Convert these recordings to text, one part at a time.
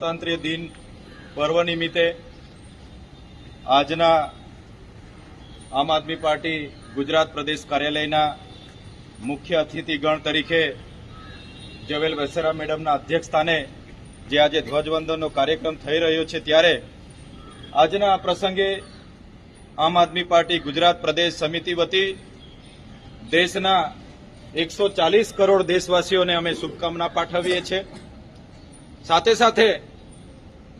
સ્વાતંત્ર્ય દિન પર્વ નિમિત્તે આજના આમ આદમી પાર્ટી ગુજરાત પ્રદેશ કાર્યાલયના મુખ્ય અતિથિગણ તરીકે જવેલ વસેરા મેડમના અધ્યક્ષસ્થાને જે આજે ધ્વજવંદનનો કાર્યક્રમ થઈ રહ્યો છે, ત્યારે આજના આ પ્રસંગે આમ આદમી પાર્ટી ગુજરાત પ્રદેશ સમિતિ વતી દેશના 140 કરોડ દેશવાસીઓને અમે શુભકામના પાઠવીએ છીએ। સાથે સાથે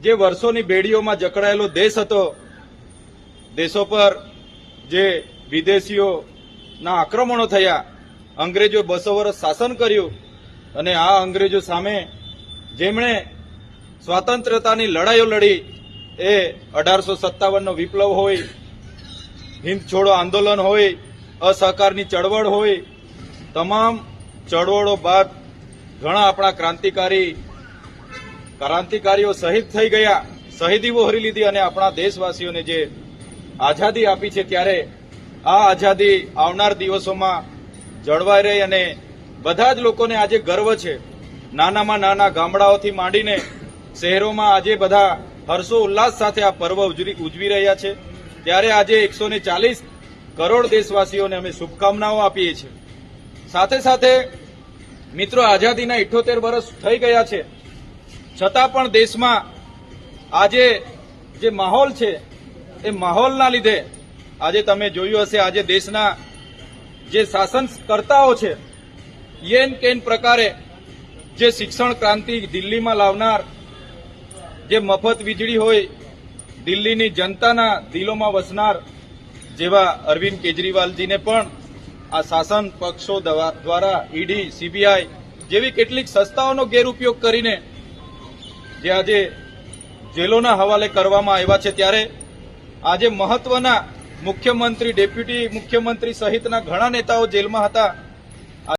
જે વર્ષોની બેડીઓમાં જકડાયેલો દેશ હતો, દેશો પર જે વિદેશીઓના આક્રમણો થયા, અંગ્રેજો 200 વર્ષ શાસન કર્યું અને આ અંગ્રેજો સામે જેમણે સ્વાતંત્ર્યતાની લડાઈઓ લડી, એ 1857નો વિપ્લવ હોય, હિંદ છોડો આંદોલન હોય, અસહકારની ચળવળ હોય, તમામ ચળવળો બાદ ઘણા આપણા ક્રાંતિકારીઓ શહીદ થઈ ગયા, શહીદી વહોરી લીધી અને આપણા દેશવાસીઓને જે આઝાદી આપી છે, ત્યારે આ આઝાદી આવનાર દિવસોમાં જળવાઈ રહી અને બધા જ લોકોને આજે ગર્વ છે। નાનામાં નાના ગામડાઓથી માંડીને શહેરોમાં આજે બધા હર્ષો ઉલ્લાસ સાથે આ પર્વ ઉજવી રહ્યા છે, ત્યારે આજે 140 કરોડ દેશવાસીઓને અમે શુભકામનાઓ આપીએ છીએ। સાથે સાથે મિત્રો, આઝાદીના 78 વર્ષ થઈ ગયા છે, છતાં પણ દેશમાં આજે જે માહોલ છે, એ માહોલના લીધે આજે તમે જોયું હશે, આજે દેશના જે શાસનકર્તાઓ છે, યેન કેન પ્રકારે જે શિક્ષણ ક્રાંતિ દિલ્હીમાં લાવનાર, જે મફત વીજળી હોય, દિલ્હીની જનતાના દિલોમાં વસનાર જેવા અરવિંદ કેજરીવાલજીને પણ આ શાસન પક્ષો દ્વારા ઈડી, સીબીઆઈ જેવી કેટલીક સંસ્થાઓનો ગેરઉપયોગ કરીને જે આજે જેલોના હવાલે કરવામાં આવ્યા છે, ત્યારે આજે મહત્વના મુખ્યમંત્રી, ડેપ્યુટી મુખ્યમંત્રી સહિતના ઘણા નેતાઓ જેલમાં હતા,